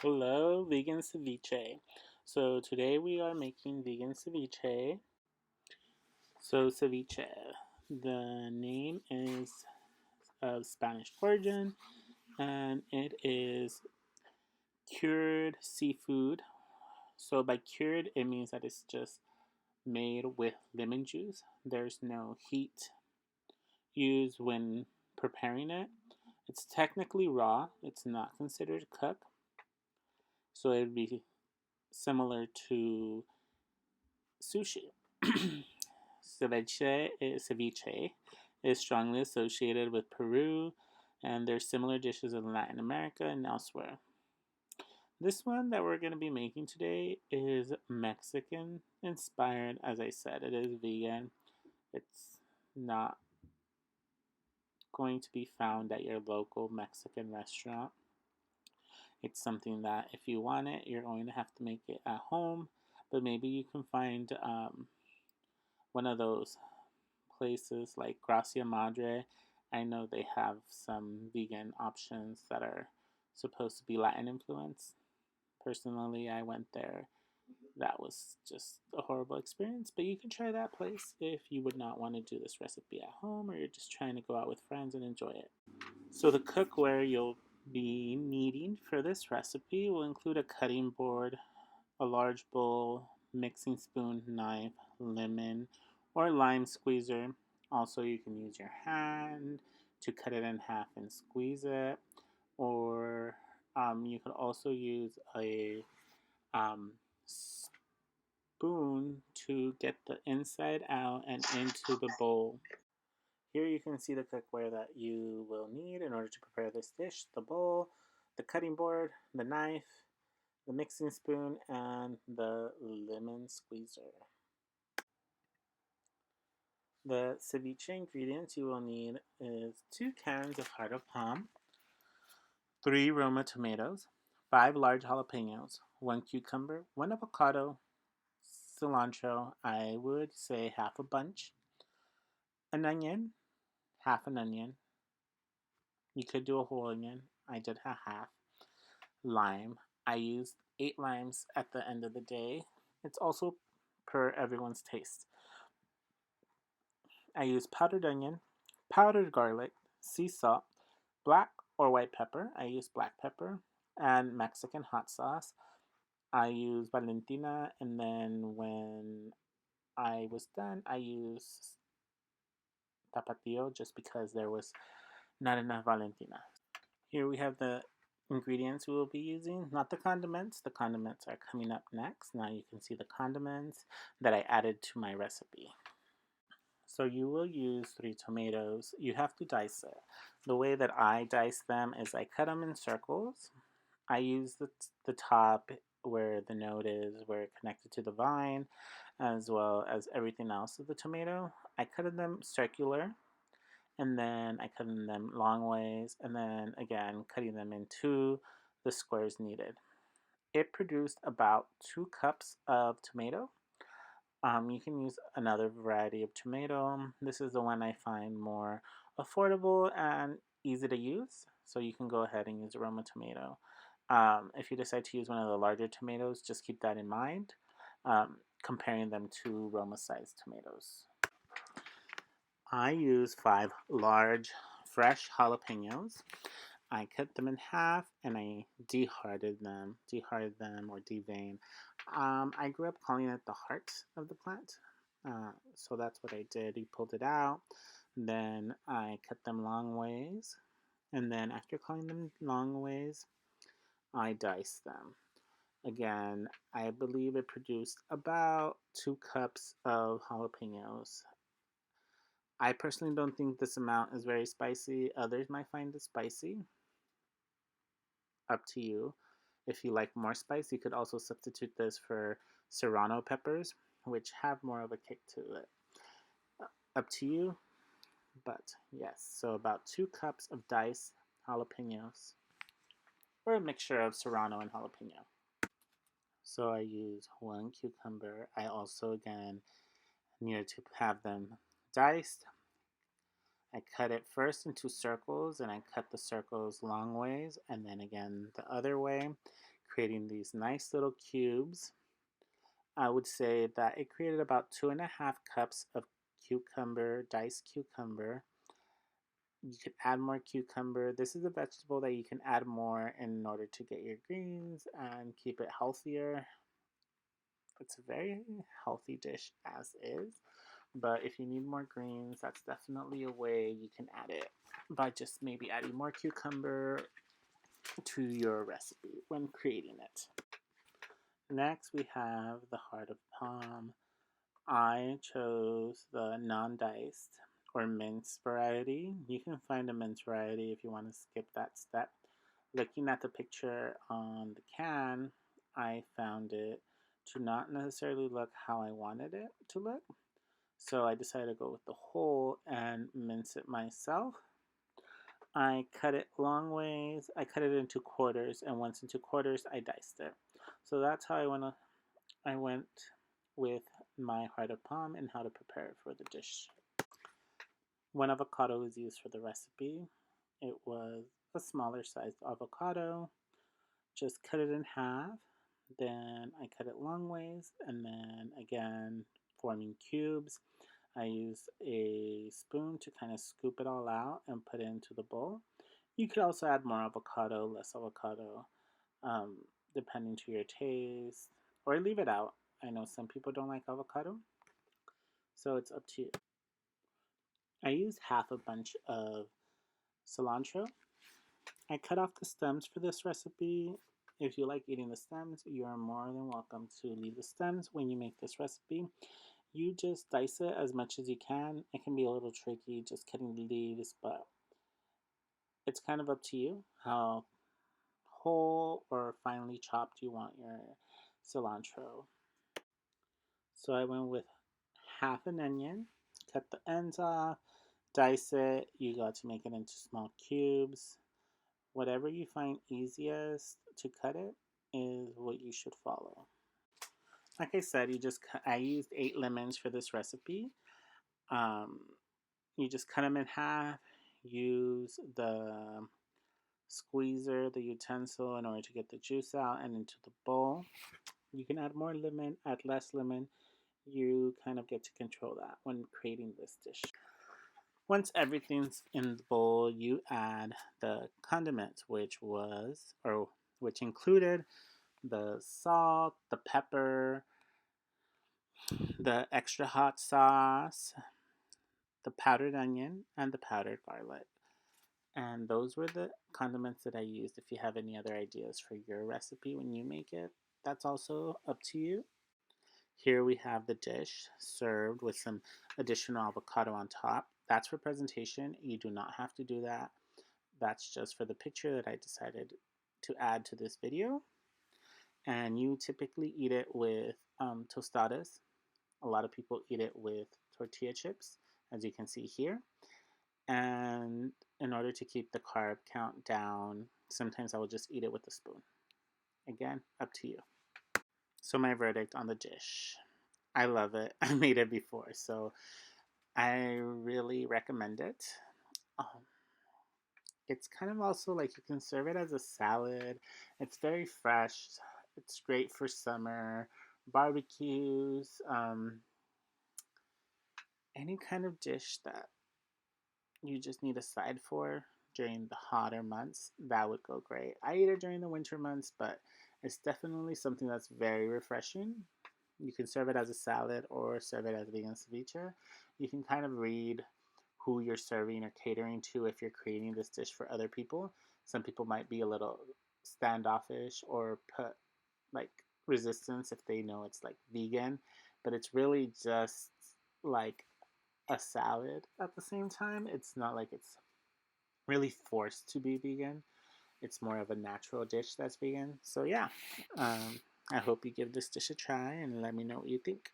Hello, vegan ceviche. So today we are making vegan ceviche. So ceviche, the name is of Spanish origin, and it is cured seafood. So by cured, it means that it's just made with lemon juice. There's no heat used when preparing it. It's technically raw. It's not considered cooked. So it would be similar to sushi. Ceviche is strongly associated with Peru, and there's similar dishes in Latin America and elsewhere. This one that we're going to be making today is Mexican inspired. As I said, it is vegan. It's not going to be found at your local Mexican restaurant. It's something that if you want it, you're going to have to make it at home, but maybe you can find one of those places like Gracia Madre. I know they have some vegan options that are supposed to be Latin influence. Personally, I went there. That was just a horrible experience, but you can try that place if you would not want to do this recipe at home or you're just trying to go out with friends and enjoy it. So, the cookware you'll be needing for this recipe will include a cutting board, a large bowl, mixing spoon, knife, lemon, or lime squeezer. Also, you can use your hand to cut it in half and squeeze it, or you could also use a um, spoon to get the inside out and into the bowl. Here you can see the cookware that you will need in order to prepare this dish: the bowl, the cutting board, the knife, the mixing spoon, and the lemon squeezer. The ceviche ingredients you will need is 2 cans of heart of palm, 3 Roma tomatoes, 5 large jalapenos, 1 cucumber, 1 avocado, cilantro, I would say half a bunch, an onion, half an onion. You could do a whole onion. I did a half. Lime. I used 8 limes at the end of the day. It's also per everyone's taste. I use powdered onion, powdered garlic, sea salt, black or white pepper. I use black pepper, and Mexican hot sauce. I use Valentina, and then when I was done, I used Tapatio just because there was not enough Valentina. Here we have the ingredients we will be using, not the condiments. The condiments are coming up next. Now you can see the condiments that I added to my recipe. So you will use 3 tomatoes. You have to dice it. The way that I dice them is I cut them in circles. I use the top where the node is, where it connected to the vine, as well as everything else of the tomato. I cut them circular, and then I cut them long ways, and then again cutting them into the squares needed. It produced about 2 cups of tomato. You can use another variety of tomato. This is the one I find more affordable and easy to use. So you can go ahead and use Roma tomato. If you decide to use one of the larger tomatoes, just keep that in mind, comparing them to Roma sized tomatoes. I use 5 large fresh jalapenos. I cut them in half and I dehearted them or devein. I grew up calling it the heart of the plant. So that's what I did. He pulled it out. Then I cut them long ways. And then after cutting them long ways, I diced them. Again, I believe it produced about 2 cups of jalapenos. I personally don't think this amount is very spicy. Others might find it spicy. Up to you. If you like more spice, you could also substitute this for serrano peppers, which have more of a kick to it. Up to you, but yes, so about 2 cups of diced jalapenos, or a mixture of serrano and jalapeno. So I use 1 cucumber. I also, again, needed to have them diced. I cut it first into circles, and I cut the circles long ways, and then again the other way, creating these nice little cubes. I would say that it created about 2.5 cups of cucumber, diced cucumber. You could add more cucumber. This is a vegetable that you can add more in order to get your greens and keep it healthier. It's a very healthy dish as is, but if you need more greens, that's definitely a way you can add it by just maybe adding more cucumber to your recipe when creating it. Next, we have the heart of palm. I chose the non-diced or minced variety. You can find a minced variety if you want to skip that step. Looking at the picture on the can, I found it to not necessarily look how I wanted it to look. So I decided to go with the whole and mince it myself. I cut it long ways. I cut it into quarters, and once into quarters, I diced it. So that's how I went with my heart of palm and how to prepare it for the dish. 1 avocado was used for the recipe. It was a smaller sized avocado. Just cut it in half. Then I cut it long ways, and then again forming cubes. I use a spoon to kind of scoop it all out and put it into the bowl. You could also add more avocado, less avocado, um, depending to your taste, or leave it out. I know some people don't like avocado, so it's up to you. I use half a bunch of cilantro. I cut off the stems for this recipe. If you like eating the stems, you are more than welcome to leave the stems when you make this recipe. You just dice it as much as you can. It can be a little tricky just cutting the leaves, but it's kind of up to you how whole or finely chopped you want your cilantro. So I went with half an onion, cut the ends off, dice it. You got to make it into small cubes. Whatever you find easiest to cut it is what you should follow. Like I said, I used 8 lemons for this recipe. Um, you just cut them in half. Use the squeezer, the utensil, in order to get the juice out and into the bowl. You can add more lemon, add less lemon. You kind of get to control that when creating this dish. Once everything's in the bowl, you add the condiments, which included the salt, the pepper, the extra hot sauce, the powdered onion, and the powdered garlic. And those were the condiments that I used. If you have any other ideas for your recipe when you make it, that's also up to you. Here we have the dish served with some additional avocado on top. That's for presentation. You do not have to do that. That's just for the picture that I decided to add to this video. And you typically eat it with tostadas. A lot of people eat it with tortilla chips, as you can see here. And in order to keep the carb count down, sometimes I will just eat it with a spoon. Again, up to you. So my verdict on the dish. I love it. I made it before, so I really recommend it. Um, it's kind of also like you can serve it as a salad. It's very fresh. It's great for summer, barbecues, any kind of dish that you just need a side for during the hotter months. That would go great. I eat it during the winter months, but it's definitely something that's very refreshing. You can serve it as a salad or serve it as vegan ceviche. You can kind of read who you're serving or catering to if you're creating this dish for other people. Some people might be a little standoffish or put like resistance if they know it's like vegan, but it's really just like a salad at the same time. It's not like it's really forced to be vegan. It's more of a natural dish that's vegan. So yeah, I hope you give this dish a try and let me know what you think.